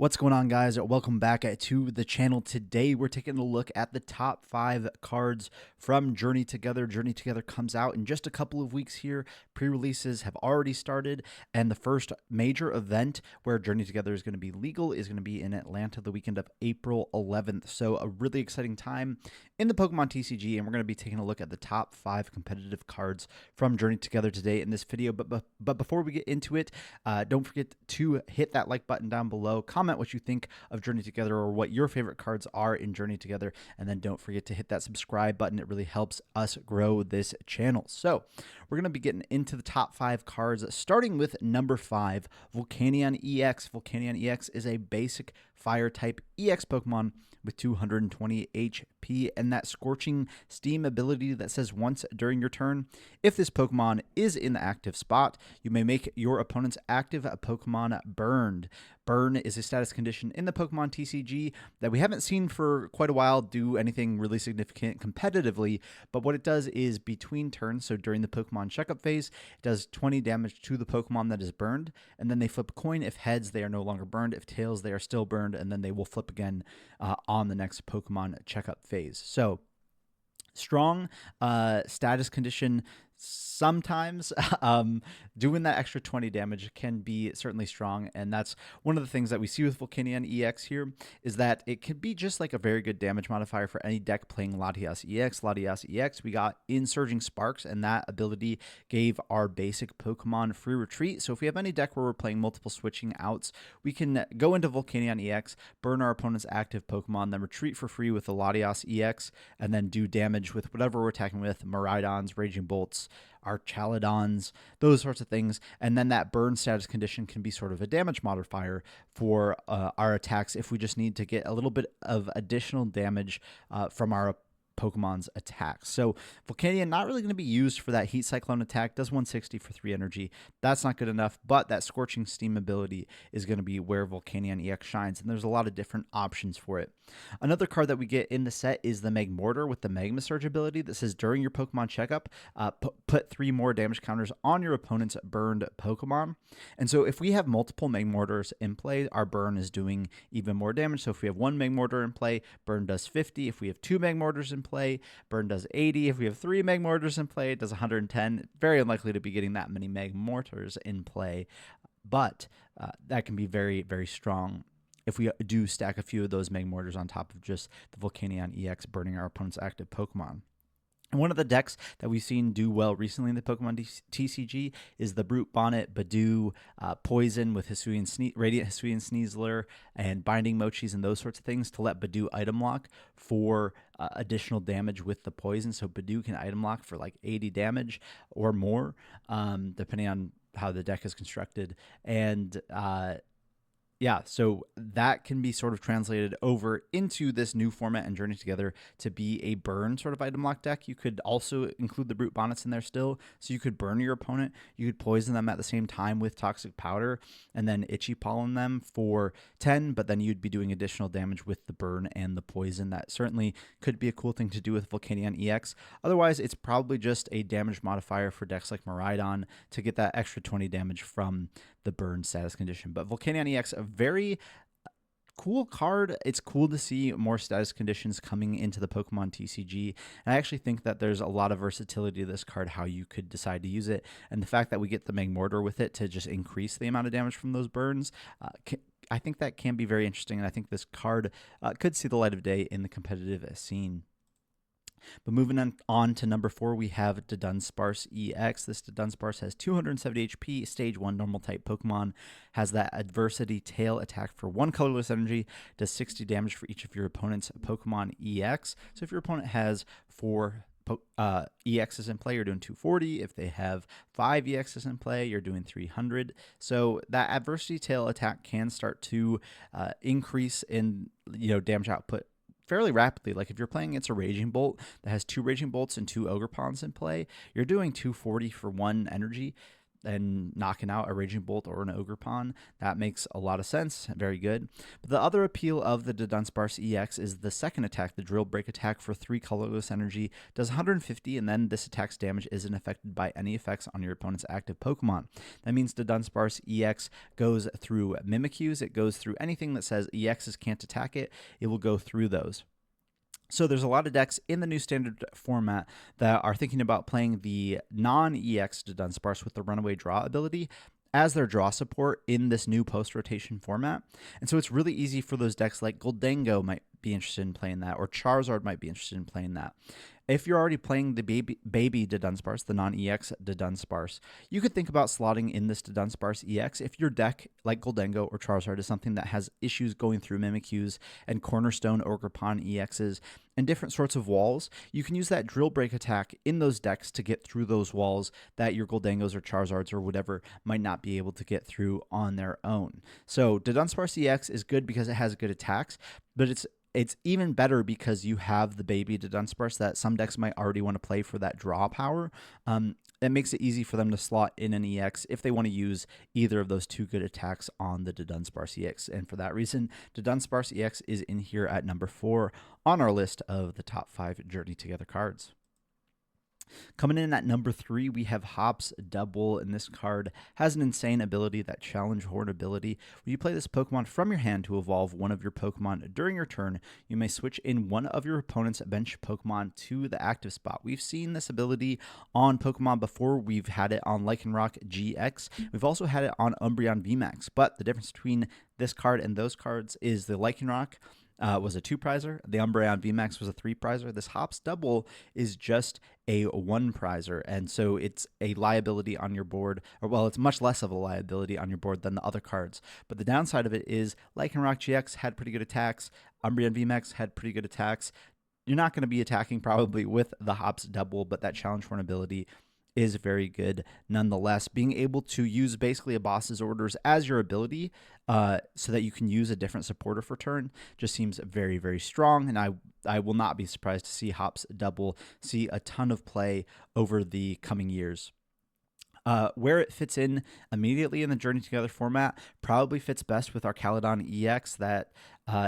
What's going on, guys? Welcome back to the channel. Today we're taking a look at the top 5 cards from Journey Together. Journey Together comes out in just a couple of weeks here. Pre-releases have already started, and the first major event where Journey Together is going to be legal is going to be in Atlanta the weekend of April 11th. So a really exciting time in the Pokemon TCG, and we're going to be taking a look at the top 5 competitive cards from Journey Together today in this video. But before we get into it, don't forget to hit that like button down below. Comment what you think of Journey Together or what your favorite cards are in Journey Together, and then don't forget to hit that subscribe button. It really helps us grow this channel. So we're going to be getting into the top 5 cards, starting with number 5, Volcanion EX. Volcanion EX is a basic fire type EX Pokemon with 220 HP and that Scorching Steam ability that says once during your turn, if this Pokemon is in the active spot, you may make your opponent's active Pokemon burned. Burn is a status condition in the Pokemon TCG that we haven't seen for quite a while do anything really significant competitively, but what it does is between turns, so during the Pokemon checkup phase, it does 20 damage to the Pokemon that is burned, and then they flip a coin. If heads, they are no longer burned. If tails, they are still burned, and then they will flip again on the next Pokemon checkup phase. So strong status condition. Sometimes doing that extra 20 damage can be certainly strong, and that's one of the things that we see with Volcanion EX here, is that it can be just like a very good damage modifier for any deck playing Latias EX. Latias EX, we got in Surging Sparks, and that ability gave our basic Pokemon free retreat. So if we have any deck where we're playing multiple switching outs, we can go into Volcanion EX, burn our opponent's active Pokemon, then retreat for free with the Latias EX, and then do damage with whatever we're attacking with, Miraidons, Raging Bolts, our Chaladons, those sorts of things. And then that burn status condition can be sort of a damage modifier for our attacks if we just need to get a little bit of additional damage from our Pokemon's attacks. So Volcanion not really going to be used for that Heat Cyclone attack. Does 160 for 3 energy. That's not good enough, but that Scorching Steam ability is going to be where Volcanion EX shines, and there's a lot of different options for it. Another card that we get in the set is the Magmortar with the Magma Surge ability that says during your Pokemon checkup, put 3 more damage counters on your opponent's burned Pokemon. And so if we have multiple Magmortars in play, our burn is doing even more damage. So if we have 1 Magmortar in play, burn does 50. If we have 2 Magmortars in play, burn does 80. If we have 3 Magmortars in play, it does 110. Very unlikely to be getting that many Magmortars in play, but that can be very, very strong if we do stack a few of those Magmortars on top of just the Volcanion EX burning our opponent's active Pokemon. And one of the decks that we've seen do well recently in the Pokemon TCG is the Brute Bonnet, Badoo, Poison with Radiant Hisuian Sneasler, and Binding Mochis and those sorts of things to let Badoo item lock for additional damage with the Poison. So Badoo can item lock for like 80 damage or more, depending on how the deck is constructed. And yeah, so that can be sort of translated over into this new format and Journey Together to be a burn sort of item lock deck. You could also include the Brute Bonnets in there still, so you could burn your opponent. You could poison them at the same time with Toxic Powder and then Itchy Pollen them for 10, but then you'd be doing additional damage with the burn and the poison. That certainly could be a cool thing to do with Volcanion EX. Otherwise, it's probably just a damage modifier for decks like Miraidon to get that extra 20 damage from the burn status condition. But Volcanion EX, a very cool card. It's cool to see more status conditions coming into the Pokemon TCG, and I actually think that there's a lot of versatility to this card, how you could decide to use it, and the fact that we get the Magmortar with it to just increase the amount of damage from those burns, I think that can be very interesting, and I think this card could see the light of day in the competitive scene. But moving on to number 4, we have Dunsparce EX. This Dunsparce has 270 HP, stage 1 normal type Pokemon, has that Adversity Tail attack for 1 colorless energy, does 60 damage for each of your opponent's Pokemon EX. So if your opponent has 4 EXs in play, you're doing 240. If they have 5 EXs in play, you're doing 300. So that Adversity Tail attack can start to increase in damage output fairly rapidly. Like if you're playing against a Raging Bolt that has 2 Raging Bolts and 2 Ogre Pawns in play, you're doing 240 for 1 energy. and knocking out a Raging Bolt or an Ogerpon. That makes a lot of sense. Very good. But the other appeal of the Dunsparce EX is the second attack, the Drill Break attack for 3 colorless energy, does 150, and then this attack's damage isn't affected by any effects on your opponent's active Pokemon. That means the Dunsparce EX goes through Mimikyus, it goes through anything that says EXs can't attack it, it will go through those. So there's a lot of decks in the new standard format that are thinking about playing the non-EX Dunsparce with the Runaway Draw ability as their draw support in this new post-rotation format. And so it's really easy for those decks like Goldango might be interested in playing that, or Charizard might be interested in playing that. If you're already playing the baby Dunsparce, the non-EX Dunsparce, you could think about slotting in this Dunsparce EX if your deck, like Goldango or Charizard, is something that has issues going through Mimikyus and Cornerstone Ogerpon EXs and different sorts of walls. You can use that Drill Break attack in those decks to get through those walls that your Goldangos or Charizards or whatever might not be able to get through on their own. So Dunsparce EX is good because it has good attacks, but it's even better because you have the baby Dunsparce that some decks might already want to play for that draw power. That makes it easy for them to slot in an EX if they want to use either of those 2 good attacks on the Dunsparce EX. And for that reason, Dunsparce EX is in here at number 4 on our list of the top 5 Journey Together cards. Coming in at number 3, we have Hop's Double, and this card has an insane ability, that Challenge Horn ability. When you play this Pokemon from your hand to evolve one of your Pokemon during your turn, you may switch in one of your opponent's bench Pokemon to the active spot. We've seen this ability on Pokemon before. We've had it on Lycanroc GX. We've also had it on Umbreon VMAX, but the difference between this card and those cards is the Lycanroc was a 2-prizer. The Umbreon VMAX was a 3-prizer. This Hop's Double is just a 1-prizer, and so it's a liability on your board, or well, it's much less of a liability on your board than the other cards. But the downside of it is Lycanroc GX had pretty good attacks. Umbreon VMAX had pretty good attacks. You're not going to be attacking probably with the Hop's Double, but that Challenge Horn ability is very good nonetheless. Being able to use basically a boss's orders as your ability so that you can use a different supporter for turn just seems very, very strong, and I will not be surprised to see Hop's Double see a ton of play over the coming years. Where it fits in immediately in the Journey Together format probably fits best with our Caledon EX. That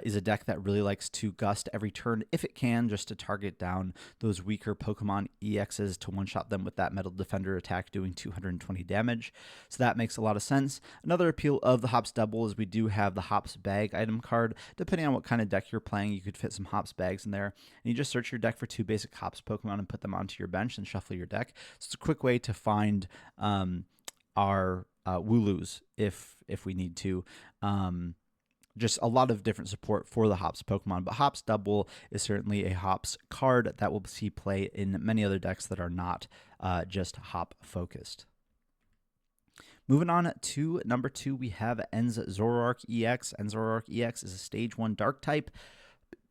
is a deck that really likes to gust every turn if it can, just to target down those weaker Pokemon EXs to one-shot them with that Metal Defender attack doing 220 damage. So that makes a lot of sense. Another appeal of the Hop's Double is we do have the Hop's Bag item card. Depending on what kind of deck you're playing, you could fit some Hop's Bags in there. And you just search your deck for 2 basic Hop's Pokemon and put them onto your bench and shuffle your deck. So it's a quick way to find our Wooloos if we need to. Just a lot of different support for the Hops Pokemon, but Hops Double is certainly a Hops card that will see play in many other decks that are not just Hop focused. Moving on to number 2, we have En's Zoroark EX. En's Zoroark EX is a Stage 1 Dark type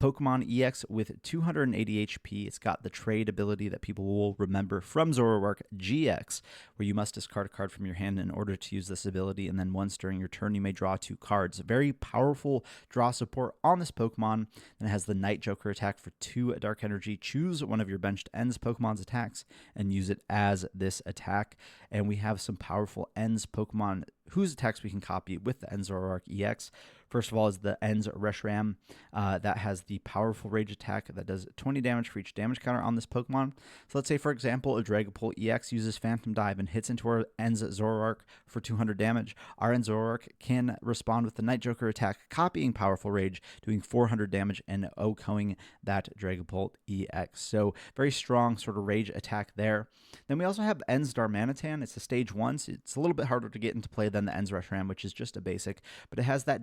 Pokemon EX with 280 HP. It's got the trade ability that people will remember from Zoroark GX, where you must discard a card from your hand in order to use this ability, and then once during your turn, you may draw 2 cards. Very powerful draw support on this Pokemon, and it has the Night Joker attack for 2 Dark Energy. Choose one of your benched Ends Pokemon's attacks and use it as this attack. And we have some powerful Ends Pokemon whose attacks we can copy with the En's Zoroark EX. First of all is the En's Reshiram that has the powerful Rage attack that does 20 damage for each damage counter on this Pokemon. So let's say, for example, a Dragapult EX uses Phantom Dive and hits into our En's Zoroark for 200 damage. Our En's Zoroark can respond with the Night Joker attack, copying powerful Rage, doing 400 damage and OHKOing that Dragapult EX. So very strong sort of Rage attack there. Then we also have En's Darmanitan. It's a Stage 1, so it's a little bit harder to get into play than the En's Reshiram, which is just a basic, but it has that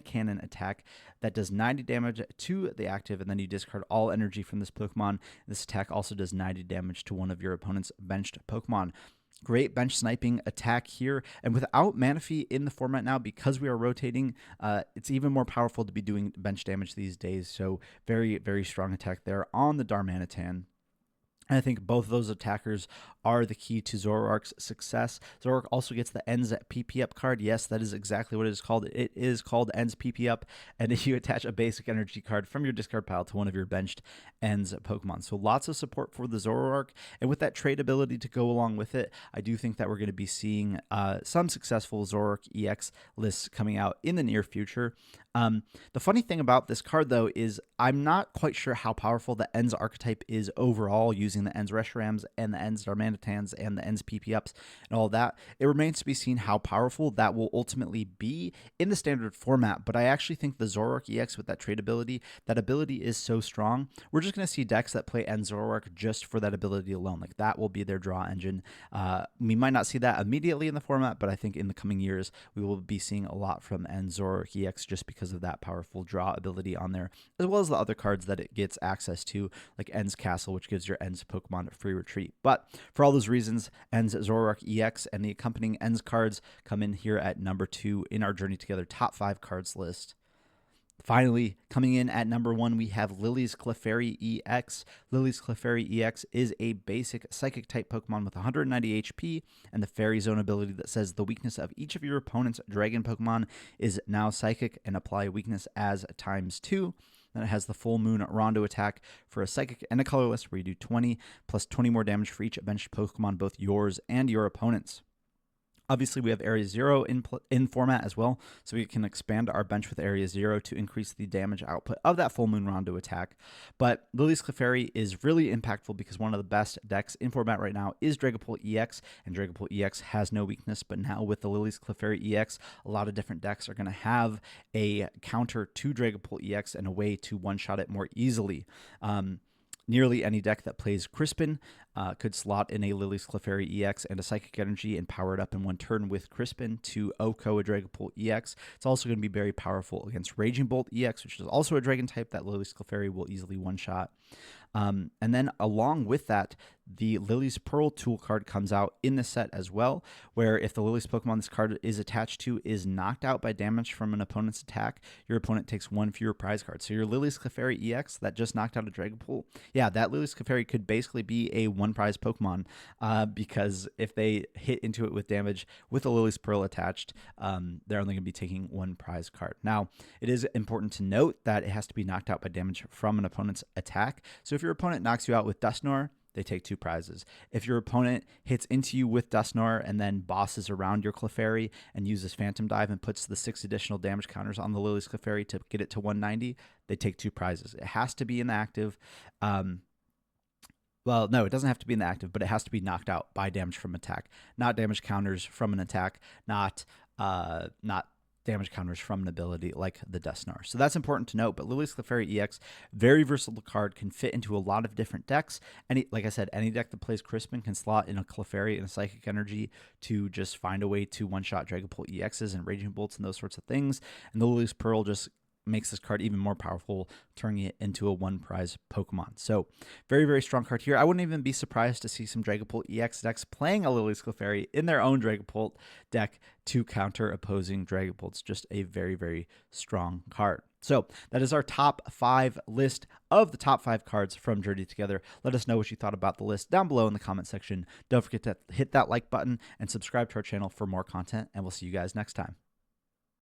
Cannon attack that does 90 damage to the active, and then you discard all energy from this Pokemon. This attack also does 90 damage to one of your opponent's benched Pokemon. Great bench sniping attack here, and without Manaphy in the format now, because we are rotating, it's even more powerful to be doing bench damage these days, so very, very strong attack there on the Darmanitan. And I think both of those attackers are the key to Zoroark's success. Zoroark also gets the Ends PP Up card. Yes, that is exactly what it is called. It is called Ends PP Up. And if you attach a basic energy card from your discard pile to one of your benched Ends Pokemon. So lots of support for the Zoroark. And with that trade ability to go along with it, I do think that we're going to be seeing some successful Zoroark EX lists coming out in the near future. The funny thing about this card, though, is I'm not quite sure how powerful the Ends archetype is overall using the Ends Reshiram's and the Ends Darmanitans and the Ends PP Ups and all that. It remains to be seen how powerful that will ultimately be in the standard format, but I actually think the Zoroark EX with that trade ability, that ability is so strong. We're just going to see decks that play Ends Zoroark just for that ability alone. Like, that will be their draw engine. We might not see that immediately in the format, but I think in the coming years we will be seeing a lot from Ends Zoroark EX just because of that powerful draw ability on there, as well as the other cards that it gets access to, like Ends Castle, which gives your Ends Pokemon a free retreat. But for all those reasons, Ends Zoroark EX and the accompanying Ends cards come in here at number 2 in our Journey Together top 5 cards list. Finally, coming in at number 1, we have Lily's Clefairy EX. Lily's Clefairy EX is a basic Psychic type Pokemon with 190 HP and the Fairy Zone ability that says the weakness of each of your opponent's Dragon Pokemon is now Psychic, and apply weakness as ×2. Then it has the Full Moon Rondo attack for a Psychic and a Colorless, where you do 20 plus 20 more damage for each benched Pokemon, both yours and your opponent's. Obviously, we have Area 0 in format as well, so we can expand our bench with Area 0 to increase the damage output of that Full Moon Rondo attack. But Lily's Clefairy is really impactful because one of the best decks in format right now is Dragapult EX, and Dragapult EX has no weakness, but now with the Lily's Clefairy EX, a lot of different decks are going to have a counter to Dragapult EX and a way to one-shot it more easily. Nearly any deck that plays Crispin could slot in a Lily's Clefairy EX and a Psychic Energy and power it up in one turn with Crispin to OHKO a Dragapult EX. It's also going to be very powerful against Raging Bolt EX, which is also a Dragon type that Lily's Clefairy will easily one-shot. And then along with that, the Lily's Pearl tool card comes out in the set as well, where if the Lily's Pokemon this card is attached to is knocked out by damage from an opponent's attack, your opponent takes 1 fewer prize card. So your Lily's Clefairy EX that just knocked out a Dragapult, yeah, that Lily's Clefairy could basically be a 1 prize Pokemon because if they hit into it with damage with the Lily's Pearl attached, they're only going to be taking 1 prize card. Now, it is important to note that it has to be knocked out by damage from an opponent's attack. So if your opponent knocks you out with Dusknoir, they take 2 prizes. If your opponent hits into you with Dusknoir and then bosses around your Clefairy and uses Phantom Dive and puts the 6 additional damage counters on the Lily's Clefairy to get it to 190, they take 2 prizes. It has to be in the active. Well, no, it doesn't have to be in the active, but it has to be knocked out by damage from attack, not damage counters from an attack, not damage counters from an ability like the Dusknoir. So that's important to note. But Lily's Clefairy EX, very versatile card, can fit into a lot of different decks. Like I said, any deck that plays Crispin can slot in a Clefairy and a Psychic Energy to just find a way to one-shot Dragapult EXs and Raging Bolts and those sorts of things. And the Lily's Pearl just makes this card even more powerful, turning it into a 1 prize Pokemon. So very, very strong card here. I wouldn't even be surprised to see some Dragapult EX decks playing a Lily's Clefairy in their own Dragapult deck to counter opposing Dragapults. Just a very, very strong card. So that is our top 5 list of the top 5 cards from Journey Together. Let us know what you thought about the list down below in the comment section. Don't forget to hit that like button and subscribe to our channel for more content, and we'll see you guys next time.